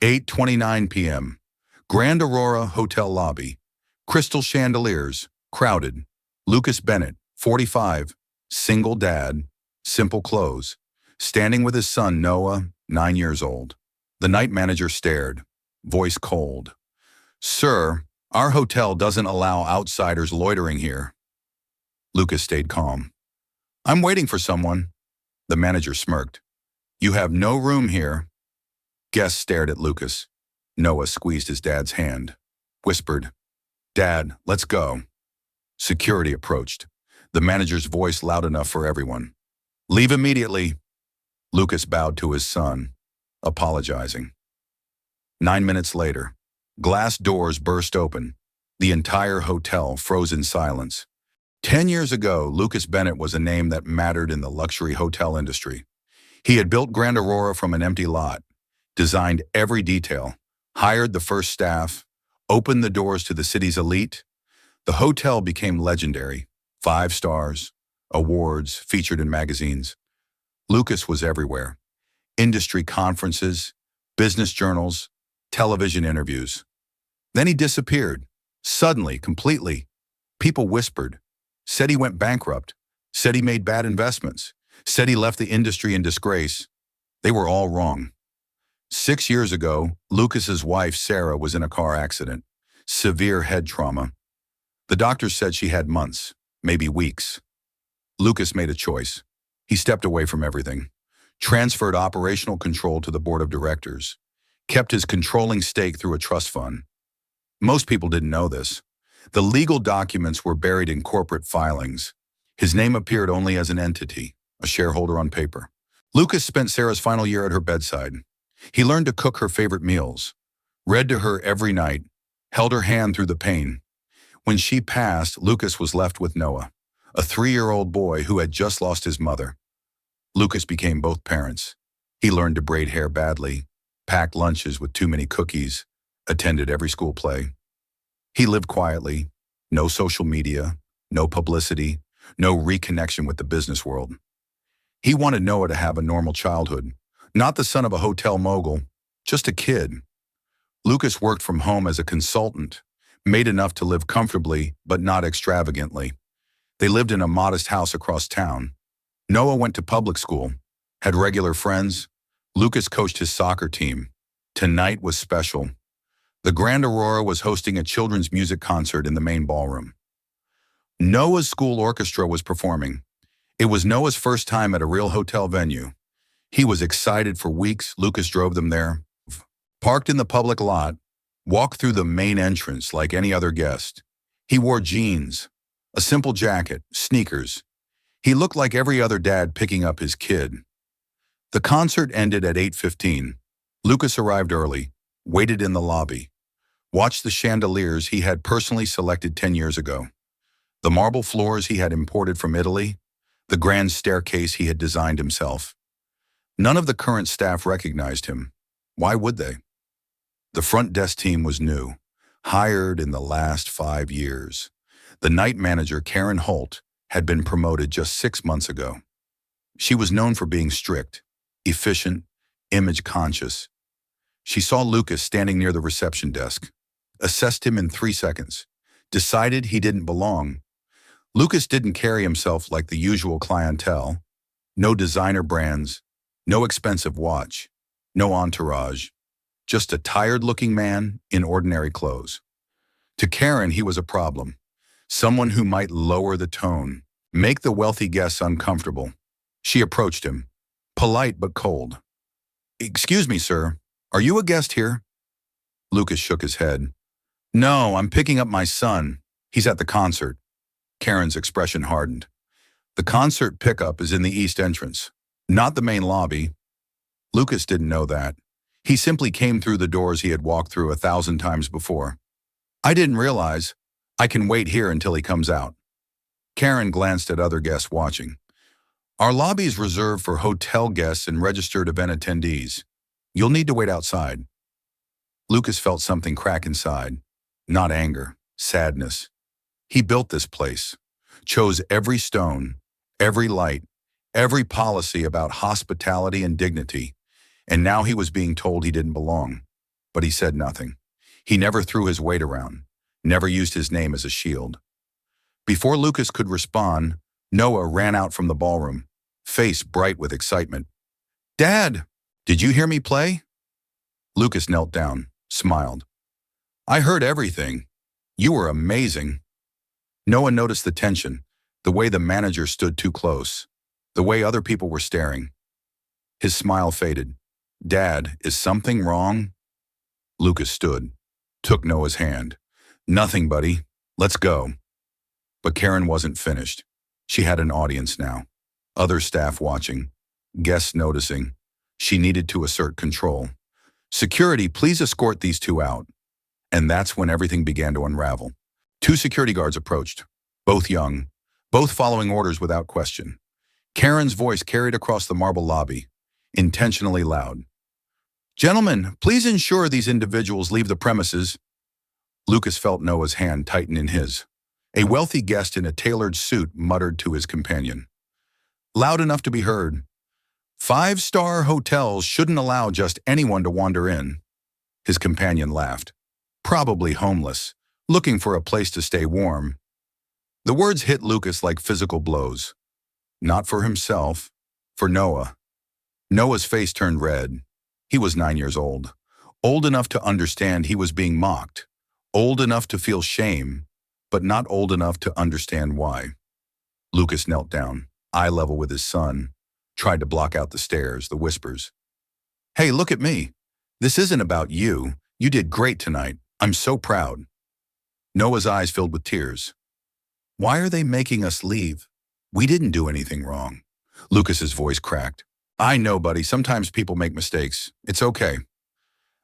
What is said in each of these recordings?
8:29 p.m. Grand Aurora Hotel lobby. Crystal chandeliers, crowded. Lucas Bennett, 45, single dad, simple clothes, standing with his son Noah, 9 years old. The night manager stared, voice cold. "Sir, our hotel doesn't allow outsiders loitering here." Lucas stayed calm. "I'm waiting for someone." The manager smirked. "You have no room here." Guests stared at Lucas. Noah squeezed his dad's hand, whispered, "Dad, let's go." Security approached, the manager's voice loud enough for everyone. "Leave immediately." Lucas bowed to his son, apologizing. 9 minutes later, glass doors burst open. The entire hotel froze in silence. 10 years ago, Lucas Bennett was a name that mattered in the luxury hotel industry. He had built Grand Aurora from an empty lot, designed every detail, hired the first staff, opened the doors to the city's elite. The hotel became legendary. 5 stars, awards, featured in magazines. Lucas was everywhere. Industry conferences, business journals, television interviews. Then he disappeared. Suddenly, completely. People whispered, said he went bankrupt, said he made bad investments, said he left the industry in disgrace. They were all wrong. 6 years ago, Lucas's wife, Sarah, was in a car accident. Severe head trauma. The doctors said she had months, maybe weeks. Lucas made a choice. He stepped away from everything, transferred operational control to the board of directors, kept his controlling stake through a trust fund. Most people didn't know this. The legal documents were buried in corporate filings. His name appeared only as an entity, a shareholder on paper. Lucas spent Sarah's final year at her bedside. He learned to cook her favorite meals, read to her every night, held her hand through the pain. When she passed, Lucas was left with Noah, a 3-year-old boy who had just lost his mother. Lucas became both parents. He learned to braid hair badly, packed lunches with too many cookies, attended every school play. He lived quietly, no social media, no publicity, no reconnection with the business world. He wanted Noah to have a normal childhood, not the son of a hotel mogul, just a kid. Lucas worked from home as a consultant, made enough to live comfortably but not extravagantly. They lived in a modest house across town. Noah went to public school, had regular friends. Lucas coached his soccer team. Tonight was special. The Grand Aurora was hosting a children's music concert in the main ballroom. Noah's school orchestra was performing. It was Noah's first time at a real hotel venue. He was excited for weeks. Lucas drove them there, parked in the public lot, walked through the main entrance like any other guest. He wore jeans, a simple jacket, sneakers. He looked like every other dad picking up his kid. The concert ended at 8:15. Lucas arrived early, waited in the lobby, watched the chandeliers he had personally selected 10 years ago, the marble floors he had imported from Italy, the grand staircase he had designed himself. None of the current staff recognized him. Why would they? The front desk team was new, hired in the last 5 years. The night manager, Karen Holt, had been promoted just 6 months ago. She was known for being strict, efficient, image-conscious. She saw Lucas standing near the reception desk, assessed him in 3 seconds, decided he didn't belong. Lucas didn't carry himself like the usual clientele. No designer brands, no expensive watch, no entourage. Just a tired-looking man in ordinary clothes. To Karen, he was a problem. Someone who might lower the tone, make the wealthy guests uncomfortable. She approached him, polite but cold. "Excuse me, sir, are you a guest here?" Lucas shook his head. "No, I'm picking up my son. He's at the concert." Karen's expression hardened. "The concert pickup is in the east entrance, not the main lobby." Lucas didn't know that. He simply came through the doors he had walked through 1,000 times before. "I didn't realize. I can wait here until he comes out." Karen glanced at other guests watching. "Our lobby is reserved for hotel guests and registered event attendees. You'll need to wait outside." Lucas felt something crack inside. Not anger, sadness. He built this place, chose every stone, every light, every policy about hospitality and dignity, and now he was being told he didn't belong. but he said nothing. He never threw his weight around, never used his name as a shield. Before Lucas could respond, Noah ran out from the ballroom, face bright with excitement. "Dad, did you hear me play?" Lucas knelt down, smiled. "I heard everything. You were amazing." Noah noticed the tension, the way the manager stood too close, the way other people were staring. His smile faded. "Dad, is something wrong?" Lucas stood, took Noah's hand. "Nothing, buddy. Let's go." But Karen wasn't finished. She had an audience now. Other staff watching, guests noticing. She needed to assert control. "Security, please escort these two out." And that's when everything began to unravel. Two security guards approached, both young, both following orders without question. Karen's voice carried across the marble lobby, intentionally loud. "Gentlemen, please ensure these individuals leave the premises." Lucas felt Noah's hand tighten in his. A wealthy guest in a tailored suit muttered to his companion, loud enough to be heard, "Five-star hotels shouldn't allow just anyone to wander in." His companion laughed. "Probably homeless, looking for a place to stay warm." The words hit Lucas like physical blows. Not for himself, for Noah. Noah's face turned red. He was 9 years old enough to understand he was being mocked, old enough to feel shame, but not old enough to understand why. Lucas knelt down, eye level with his son, tried to block out the stares, the whispers. "Hey, look at me. This isn't about you. You did great tonight. I'm so proud." Noah's eyes filled with tears. "Why are they making us leave? We didn't do anything wrong." Lucas's voice cracked. "I know, buddy, sometimes people make mistakes. It's okay."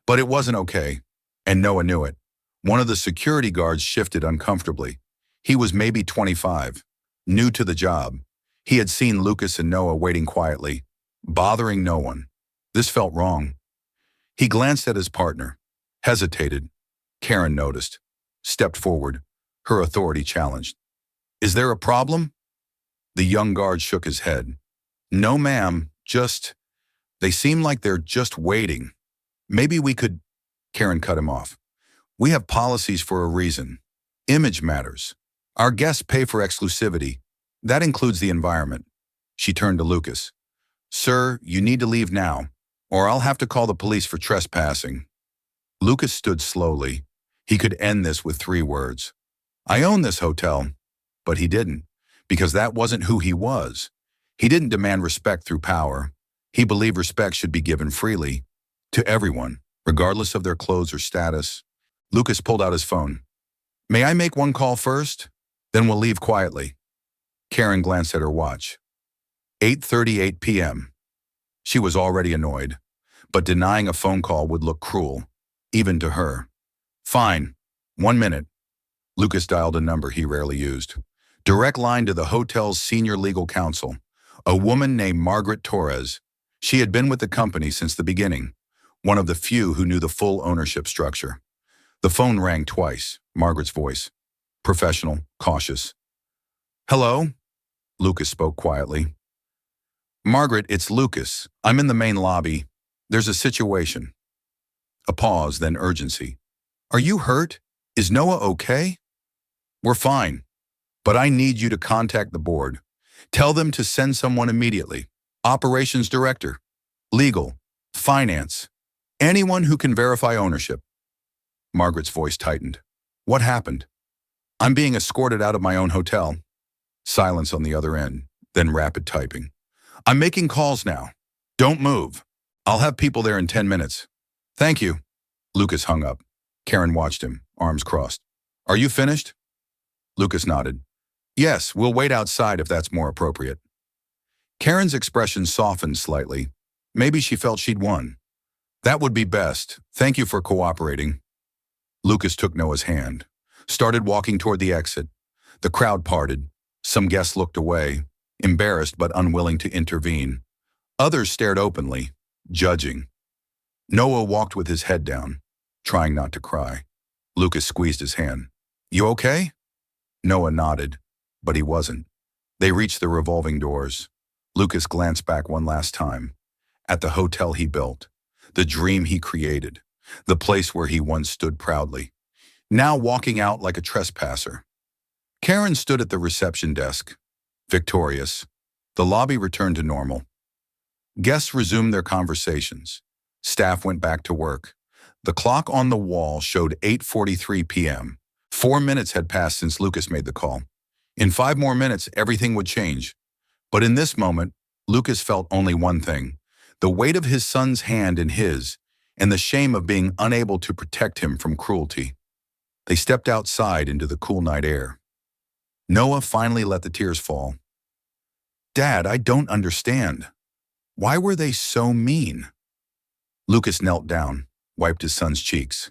But it wasn't okay, and Noah knew it. One of the security guards shifted uncomfortably. He was maybe 25, new to the job. He had seen Lucas and Noah waiting quietly, bothering no one. This felt wrong. He glanced at his partner, hesitated. Karen noticed, stepped forward, her authority challenged. "Is there a problem?" The young guard shook his head. "No, ma'am, they seem like they're just waiting. Maybe we could—" Karen cut him off. "We have policies for a reason. Image matters. Our guests pay for exclusivity. That includes the environment." She turned to Lucas. "Sir, you need to leave now, or I'll have to call the police for trespassing." Lucas stood slowly. He could end this with 3 words. "I own this hotel." But he didn't, because that wasn't who he was. He didn't demand respect through power. He believed respect should be given freely, to everyone, regardless of their clothes or status. Lucas pulled out his phone. "May I make one call first? Then we'll leave quietly." Karen glanced at her watch. 8:38 p.m. She was already annoyed, but denying a phone call would look cruel, even to her. "Fine. 1 minute." Lucas dialed a number he rarely used. Direct line to the hotel's senior legal counsel, a woman named Margaret Torres. She had been with the company since the beginning, one of the few who knew the full ownership structure. The phone rang twice, Margaret's voice, professional, cautious. "Hello?" Lucas spoke quietly. "Margaret, it's Lucas. I'm in the main lobby. There's a situation." A pause, then urgency. "Are you hurt? Is Noah okay?" "We're fine. But I need you to contact the board. Tell them to send someone immediately. Operations director, legal, finance, anyone who can verify ownership." Margaret's voice tightened. "What happened?" "I'm being escorted out of my own hotel." Silence on the other end, then rapid typing. "I'm making calls now. Don't move. I'll have people there in 10 minutes. Thank you." Lucas hung up. Karen watched him, arms crossed. "Are you finished?" Lucas nodded. "Yes, we'll wait outside if that's more appropriate." Karen's expression softened slightly. Maybe she felt she'd won. "That would be best. Thank you for cooperating." Lucas took Noah's hand, started walking toward the exit. The crowd parted. Some guests looked away, embarrassed but unwilling to intervene. Others stared openly, judging. Noah walked with his head down, trying not to cry. Lucas squeezed his hand. "You okay?" Noah nodded, but he wasn't. They reached the revolving doors. Lucas glanced back one last time, at the hotel he built, the dream he created, the place where he once stood proudly, now walking out like a trespasser. Karen stood at the reception desk, victorious. The lobby returned to normal. Guests resumed their conversations. Staff went back to work. The clock on the wall showed 8:43 p.m. 4 minutes had passed since Lucas made the call. In 5 more minutes, everything would change. But in this moment, Lucas felt only one thing: the weight of his son's hand in his, and the shame of being unable to protect him from cruelty. They stepped outside into the cool night air. Noah finally let the tears fall. "Dad, I don't understand. Why were they so mean?" Lucas knelt down, wiped his son's cheeks.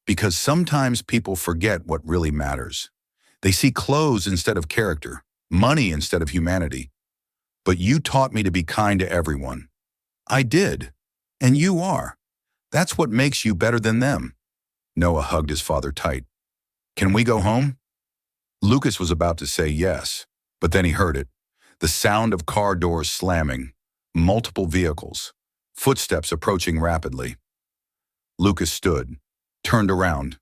"Because sometimes people forget what really matters. They see clothes instead of character, money instead of humanity. But you taught me to be kind to everyone." "I did. And you are. That's what makes you better than them." Noah hugged his father tight. "Can we go home?" Lucas was about to say yes, but then he heard it. The sound of car doors slamming, multiple vehicles, footsteps approaching rapidly. Lucas stood, turned around.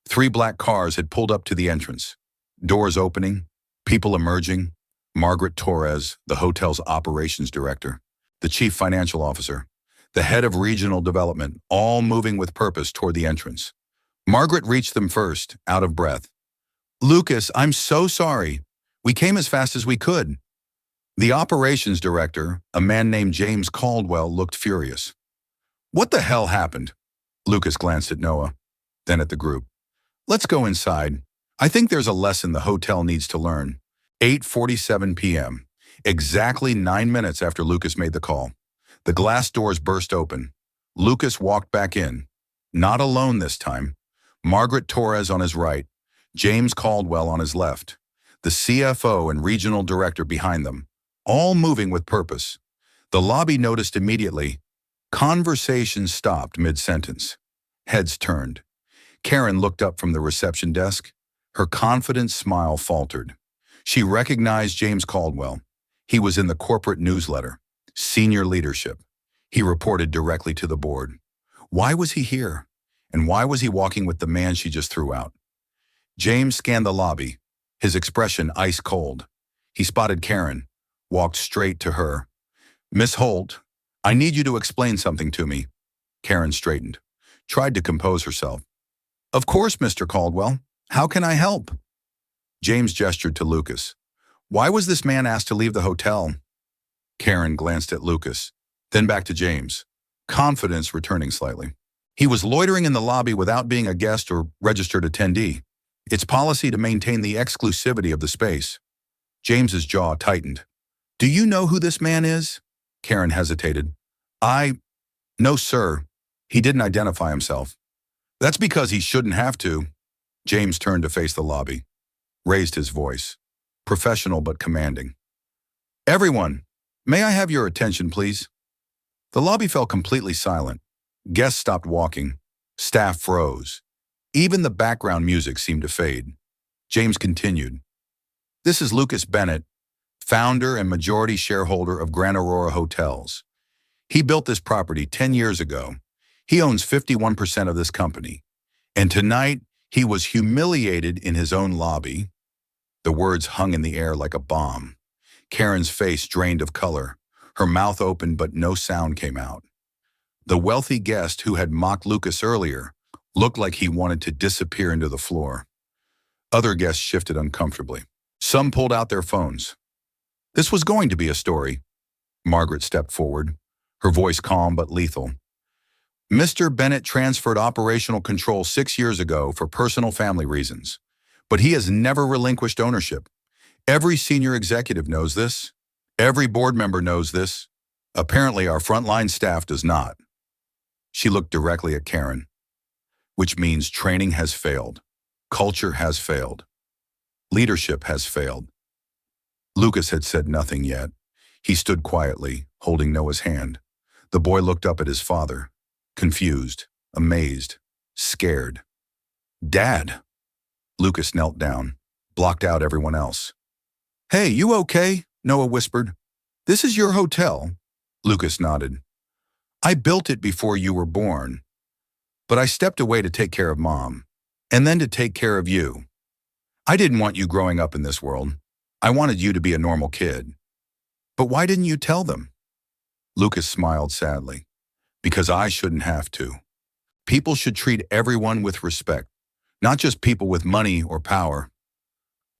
3 black cars had pulled up to the entrance. Doors opening, people emerging. Margaret Torres, the hotel's operations director, the chief financial officer, the head of regional development, all moving with purpose toward the entrance. Margaret reached them first, out of breath. "Lucas, I'm so sorry. We came as fast as we could." The operations director, a man named James Caldwell, looked furious. "What the hell happened?" Lucas glanced at Noah, then at the group. "Let's go inside. I think there's a lesson the hotel needs to learn." 8:47 p.m., exactly 9 minutes after Lucas made the call. The glass doors burst open. Lucas walked back in. Not alone this time. Margaret Torres on his right, James Caldwell on his left, the CFO and regional director behind them, all moving with purpose. The lobby noticed immediately. Conversation stopped mid-sentence. Heads turned. Karen looked up from the reception desk. Her confident smile faltered. She recognized James Caldwell. He was in the corporate newsletter, Senior Leadership. He reported directly to the board. Why was he here? And why was he walking with the man she just threw out? James scanned the lobby, his expression ice cold. He spotted Karen, walked straight to her. "Miss Holt, I need you to explain something to me." Karen straightened, tried to compose herself. "Of course, Mr. Caldwell. How can I help?" James gestured to Lucas. "Why was this man asked to leave the hotel?" Karen glanced at Lucas, then back to James, confidence returning slightly. "He was loitering in the lobby without being a guest or registered attendee. It's policy to maintain the exclusivity of the space." James's jaw tightened. "Do you know who this man is?" Karen hesitated. No, sir. He didn't identify himself." "That's because he shouldn't have to." James turned to face the lobby, raised his voice, professional but commanding. "Everyone, may I have your attention, please?" The lobby fell completely silent. Guests stopped walking. Staff froze. Even the background music seemed to fade. James continued. "This is Lucas Bennett, founder and majority shareholder of Grand Aurora Hotels. He built this property 10 years ago. He owns 51% of this company. And tonight, he was humiliated in his own lobby." The words hung in the air like a bomb. Karen's face drained of color. Her mouth opened, but no sound came out. The wealthy guest who had mocked Lucas earlier looked like he wanted to disappear into the floor. Other guests shifted uncomfortably. Some pulled out their phones. This was going to be a story. Margaret stepped forward, her voice calm but lethal. "Mr. Bennett transferred operational control 6 years ago for personal family reasons, but he has never relinquished ownership. Every senior executive knows this. Every board member knows this. Apparently, our frontline staff does not." She looked directly at Karen. "Which means training has failed. Culture has failed. Leadership has failed." Lucas had said nothing yet. He stood quietly, holding Noah's hand. The boy looked up at his father, confused, amazed, scared. "Dad!" Lucas knelt down, blocked out everyone else. "Hey, you okay?" Noah whispered. "This is your hotel." Lucas nodded. "I built it before you were born." But I stepped away to take care of Mom, and then to take care of you. I didn't want you growing up in this world. I wanted you to be a normal kid. But why didn't you tell them? Lucas smiled sadly. Because I shouldn't have to. People should treat everyone with respect, not just people with money or power.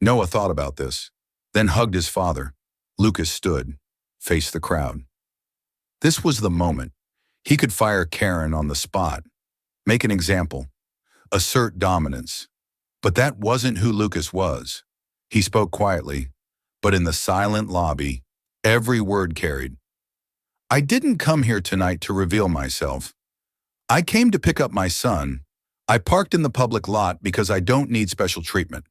Noah thought about this, then hugged his father. Lucas stood, faced the crowd. This was the moment. He could fire Karen on the spot, make an example, assert dominance. But that wasn't who Lucas was. He spoke quietly, but in the silent lobby, every word carried. I didn't come here tonight to reveal myself. I came to pick up my son. I parked in the public lot because I don't need special treatment.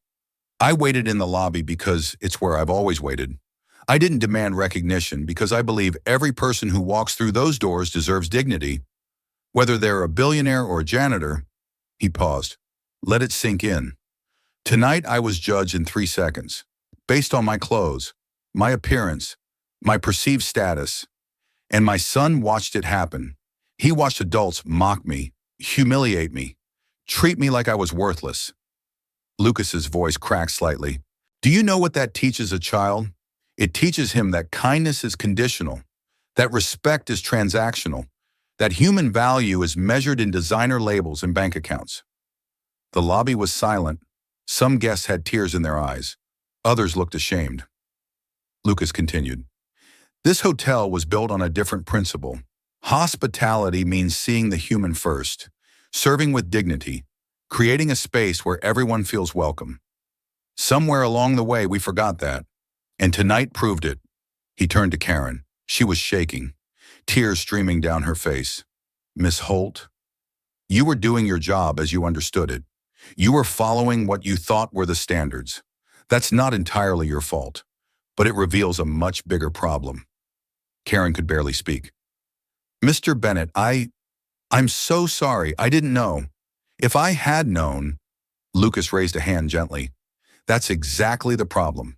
I waited in the lobby because it's where I've always waited. I didn't demand recognition because I believe every person who walks through those doors deserves dignity. Whether they're a billionaire or a janitor. He paused. Let it sink in. Tonight I was judged in 3 seconds, based on my clothes, my appearance, my perceived status, and my son watched it happen. He watched adults mock me, humiliate me, treat me like I was worthless. Lucas's voice cracked slightly. Do you know what that teaches a child? It teaches him that kindness is conditional, that respect is transactional, that human value is measured in designer labels and bank accounts. The lobby was silent. Some guests had tears in their eyes. Others looked ashamed. Lucas continued. This hotel was built on a different principle. Hospitality means seeing the human first, serving with dignity, creating a space where everyone feels welcome. Somewhere along the way, we forgot that. And tonight proved it. He turned to Karen. She was shaking, tears streaming down her face. Miss Holt, you were doing your job as you understood it. You were following what you thought were the standards. That's not entirely your fault, but it reveals a much bigger problem. Karen could barely speak. Mr. Bennett, I'm so sorry. I didn't know. If I had known, Lucas raised a hand gently. That's exactly the problem.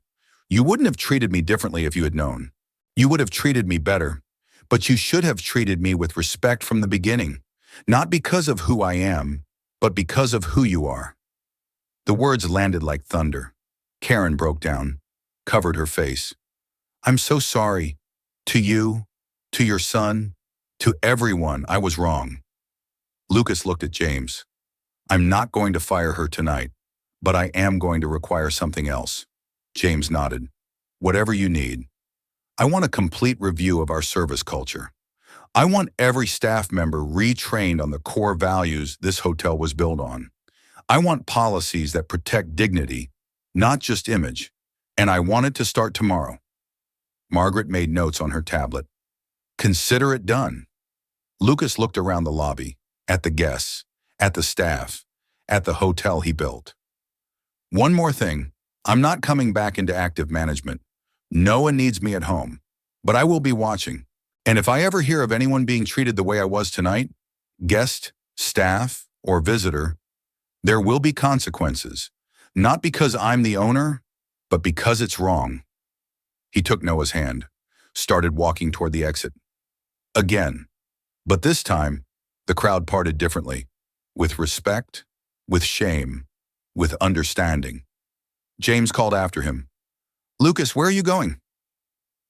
You wouldn't have treated me differently if you had known. You would have treated me better, but you should have treated me with respect from the beginning, not because of who I am, but because of who you are. The words landed like thunder. Karen broke down, covered her face. I'm so sorry. To you, to your son, to everyone, I was wrong. Lucas looked at James. I'm not going to fire her tonight, but I am going to require something else. James nodded. Whatever you need. I want a complete review of our service culture. I want every staff member retrained on the core values this hotel was built on. I want policies that protect dignity, not just image, and I want it to start tomorrow. Margaret made notes on her tablet. Consider it done. Lucas looked around the lobby, at the guests, at the staff, at the hotel he built. One more thing, I'm not coming back into active management. Noah needs me at home, but I will be watching. And if I ever hear of anyone being treated the way I was tonight, guest, staff, or visitor, there will be consequences, not because I'm the owner, but because it's wrong. He took Noah's hand, started walking toward the exit. Again, but this time, the crowd parted differently, with respect, with shame, with understanding. James called after him. Lucas, where are you going?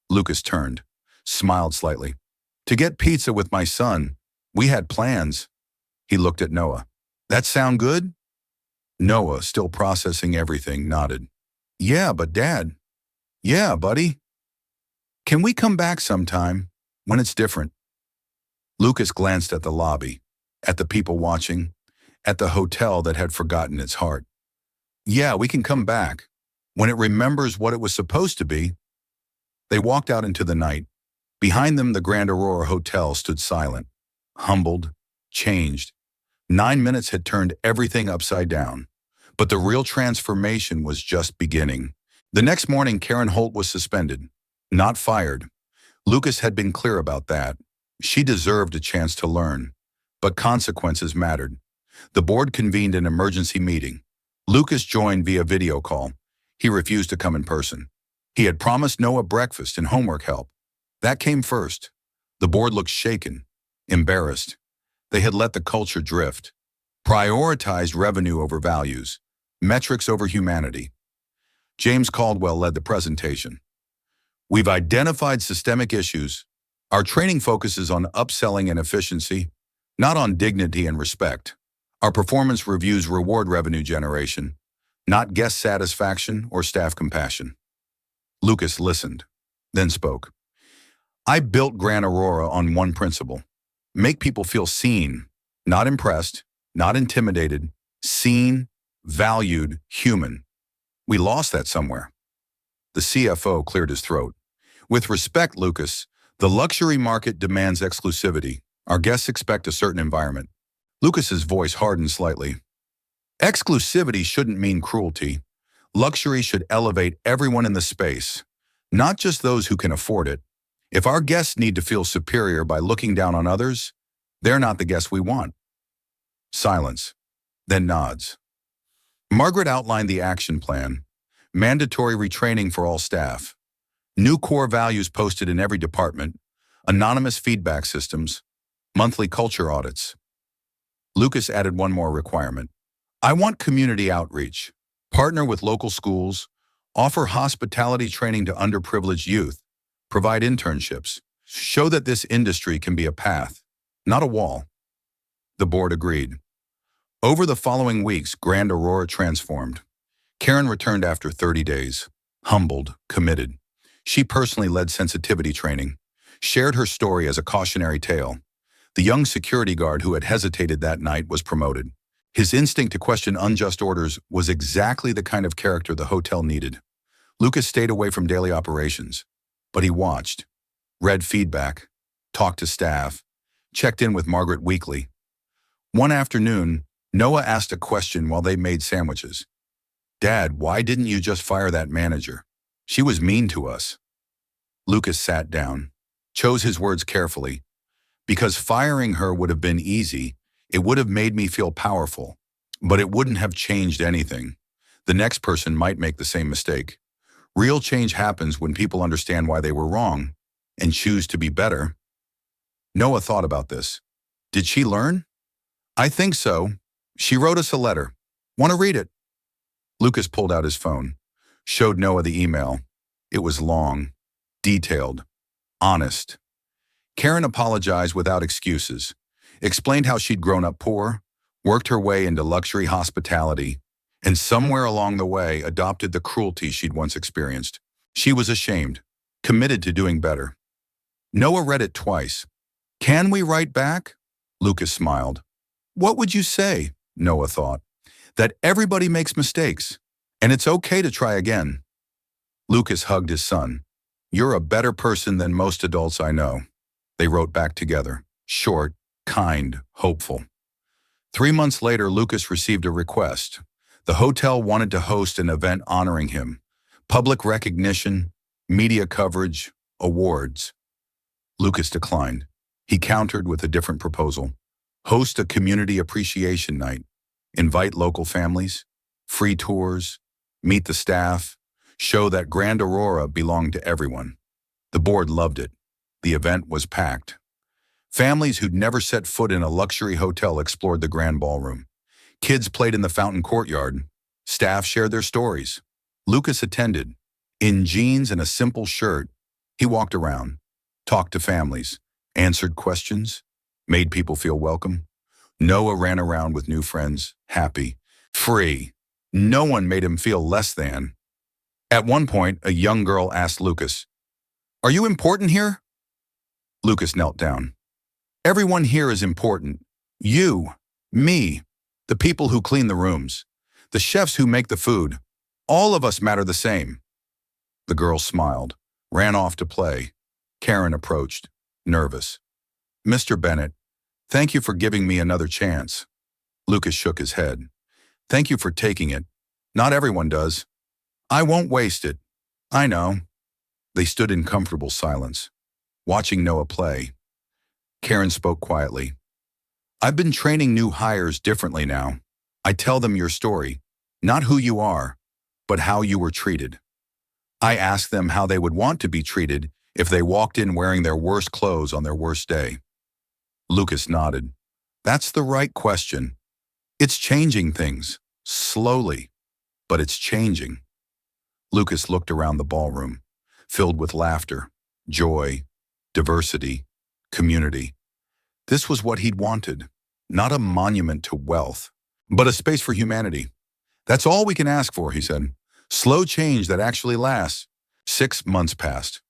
Lucas turned, smiled slightly. To get pizza with my son. We had plans. He looked at Noah. That sound good? Noah, still processing everything, nodded. Yeah, but Dad. Yeah, buddy. Can we come back sometime, when it's different? Lucas glanced at the lobby, at the people watching, at the hotel that had forgotten its heart. Yeah, we can come back, when it remembers what it was supposed to be. They walked out into the night. Behind them, the Grand Aurora Hotel stood silent, humbled, changed. 9 minutes had turned everything upside down. But the real transformation was just beginning. The next morning, Karen Holt was suspended, not fired. Lucas had been clear about that. She deserved a chance to learn, but consequences mattered. The board convened an emergency meeting. Lucas joined via video call. He refused to come in person. He had promised Noah breakfast and homework help. That came first. The board looked shaken, embarrassed. They had let the culture drift, prioritized revenue over values, metrics over humanity. James Caldwell led the presentation. We've identified systemic issues. Our training focuses on upselling and efficiency, not on dignity and respect. Our performance reviews reward revenue generation, not guest satisfaction or staff compassion. Lucas listened, then spoke. I built Grand Aurora on one principle. Make people feel seen, not impressed, not intimidated, seen, valued, human. We lost that somewhere. The CFO cleared his throat. With respect, Lucas, the luxury market demands exclusivity. Our guests expect a certain environment. Lucas's voice hardened slightly. Exclusivity shouldn't mean cruelty. Luxury should elevate everyone in the space, not just those who can afford it. If our guests need to feel superior by looking down on others, they're not the guests we want. Silence, then nods. Margaret outlined the action plan. Mandatory retraining for all staff. New core values posted in every department. Anonymous feedback systems. Monthly culture audits. Lucas added one more requirement. I want community outreach. Partner with local schools. Offer hospitality training to underprivileged youth. Provide internships. Show that this industry can be a path, not a wall. The board agreed. Over the following weeks, Grand Aurora transformed. Karen returned after 30 days, humbled, committed. She personally led sensitivity training, shared her story as a cautionary tale. The young security guard who had hesitated that night was promoted. His instinct to question unjust orders was exactly the kind of character the hotel needed. Lucas stayed away from daily operations, but he watched, read feedback, talked to staff, checked in with Margaret weekly. One afternoon, Noah asked a question while they made sandwiches. Dad, why didn't you just fire that manager? She was mean to us. Lucas sat down, chose his words carefully. Because firing her would have been easy, it would have made me feel powerful, but it wouldn't have changed anything. The next person might make the same mistake. Real change happens when people understand why they were wrong and choose to be better. Noah thought about this. Did she learn? I think so. She wrote us a letter. Want to read it? Lucas pulled out his phone, showed Noah the email. It was long, detailed, honest. Karen apologized without excuses, explained how she'd grown up poor, worked her way into luxury hospitality, and somewhere along the way adopted the cruelty she'd once experienced. She was ashamed, committed to doing better. Noah read it twice. Can we write back? Lucas smiled. What would you say? Noah thought. That everybody makes mistakes, and it's okay to try again. Lucas hugged his son. You're a better person than most adults I know. They wrote back together, short, kind, hopeful. 3 months later, Lucas received a request. The hotel wanted to host an event honoring him. Public recognition, media coverage, awards. Lucas declined. He countered with a different proposal. Host a community appreciation night. Invite local families, free tours, meet the staff, show that Grand Aurora belonged to everyone. The board loved it. The event was packed. Families who'd never set foot in a luxury hotel explored the grand ballroom. Kids played in the fountain courtyard. Staff shared their stories. Lucas attended. In jeans and a simple shirt, he walked around, talked to families, answered questions, made people feel welcome. Noah ran around with new friends, happy, free. No one made him feel less than. At one point, a young girl asked Lucas, Are you important here? Lucas knelt down. Everyone here is important. You, me, the people who clean the rooms, the chefs who make the food. All of us matter the same. The girl smiled, ran off to play. Karen approached, nervous. Mr. Bennett, thank you for giving me another chance. Lucas shook his head. Thank you for taking it. Not everyone does. I won't waste it. I know. They stood in comfortable silence, watching Noah play. Karen spoke quietly. I've been training new hires differently now. I tell them your story, not who you are, but how you were treated. I ask them how they would want to be treated if they walked in wearing their worst clothes on their worst day. Lucas nodded. That's the right question. It's changing things. Slowly, but it's changing. Lucas looked around the ballroom, filled with laughter, joy, diversity, community. This was what he'd wanted. Not a monument to wealth, but a space for humanity. That's all we can ask for, he said. Slow change that actually lasts. 6 months passed.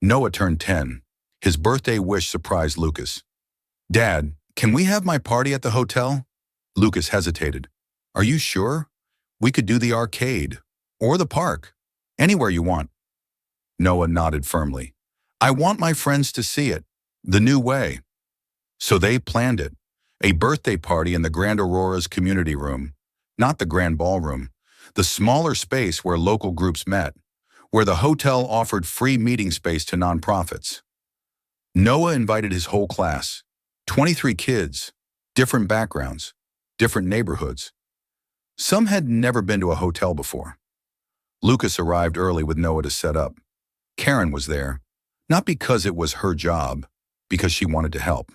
Noah turned 10. His birthday wish surprised Lucas. Dad, can we have my party at the hotel? Lucas hesitated. Are you sure? We could do the arcade. Or the park. Anywhere you want. Noah nodded firmly. I want my friends to see it. The new way. So they planned it. A birthday party in the Grand Aurora's community room. Not the grand ballroom. The smaller space where local groups met. Where the hotel offered free meeting space to nonprofits. Noah invited his whole class. 23 kids. Different backgrounds. Different neighborhoods. Some had never been to a hotel before. Lucas arrived early with Noah to set up. Karen was there. Not because it was her job. Because she wanted to help.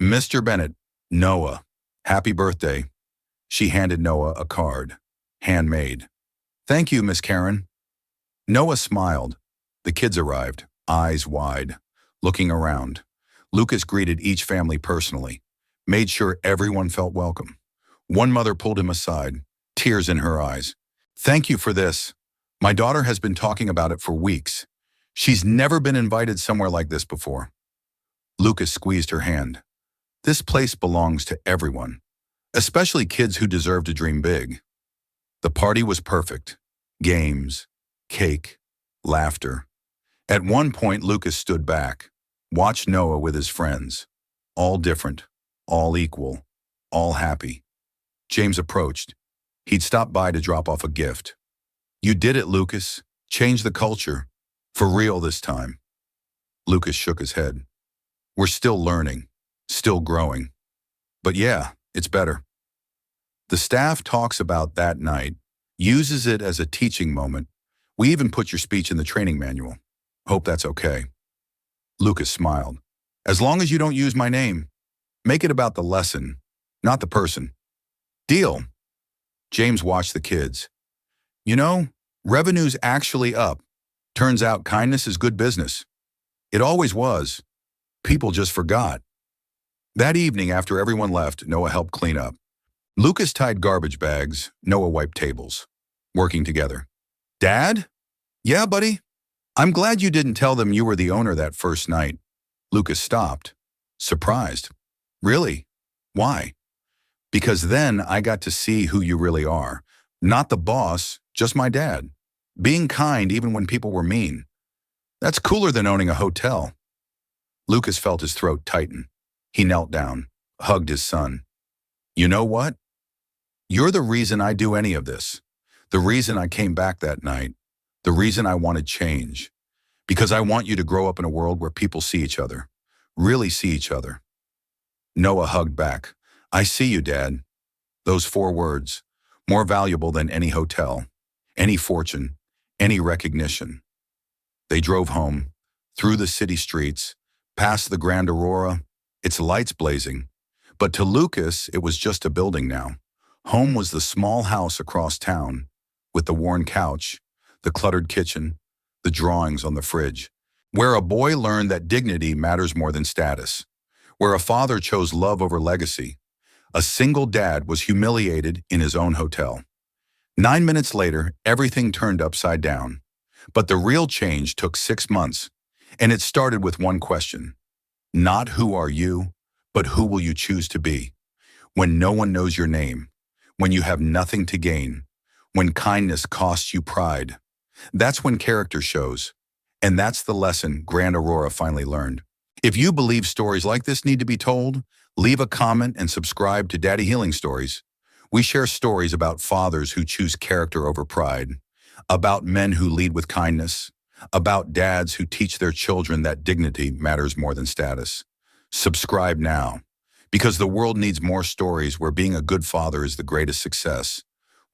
Mr. Bennett, Noah, happy birthday. She handed Noah a card. Handmade. Thank you, Miss Karen. Noah smiled. The kids arrived, eyes wide, looking around. Lucas greeted each family personally, made sure everyone felt welcome. One mother pulled him aside, tears in her eyes. Thank you for this. My daughter has been talking about it for weeks. She's never been invited somewhere like this before. Lucas squeezed her hand. This place belongs to everyone, especially kids who deserve to dream big. The party was perfect. Games, cake, laughter. At one point, Lucas stood back, watched Noah with his friends. All different, all equal, all happy. James approached. He'd stopped by to drop off a gift. You did it, Lucas. Changed the culture. For real this time. Lucas shook his head. We're still learning, still growing. But yeah, it's better. The staff talks about that night, uses it as a teaching moment. We even put your speech in the training manual. Hope that's okay. Lucas smiled. As long as you don't use my name, make it about the lesson, not the person. Deal. James watched the kids. You know, revenue's actually up. Turns out kindness is good business. It always was. People just forgot. That evening, after everyone left, Noah helped clean up. Lucas tied garbage bags, Noah wiped tables. Working together. Dad? Yeah, buddy? I'm glad you didn't tell them you were the owner that first night. Lucas stopped, surprised. Really? Why? Because then I got to see who you really are. Not the boss, just my dad. Being kind even when people were mean. That's cooler than owning a hotel. Lucas felt his throat tighten. He knelt down, hugged his son. You know what? You're the reason I do any of this. The reason I came back that night. The reason I wanted change. Because I want you to grow up in a world where people see each other. Really see each other. Noah hugged back. I see you, Dad. Those 4 words, more valuable than any hotel, any fortune, any recognition. They drove home, through the city streets, past the Grand Aurora, its lights blazing. But to Lucas, it was just a building now. Home was the small house across town, with the worn couch, the cluttered kitchen, the drawings on the fridge, where a boy learned that dignity matters more than status, where a father chose love over legacy. A single dad was humiliated in his own hotel. 9 minutes later, everything turned upside down. But the real change took 6 months, and it started with one question. Not who are you, but who will you choose to be? When no one knows your name, when you have nothing to gain, when kindness costs you pride. That's when character shows. And that's the lesson Grand Aurora finally learned. If you believe stories like this need to be told, leave a comment and subscribe to Daddy Healing Stories. We share stories about fathers who choose character over pride, about men who lead with kindness, about dads who teach their children that dignity matters more than status. Subscribe now, because the world needs more stories where being a good father is the greatest success,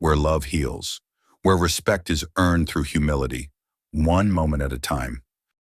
where love heals, where respect is earned through humility, one moment at a time.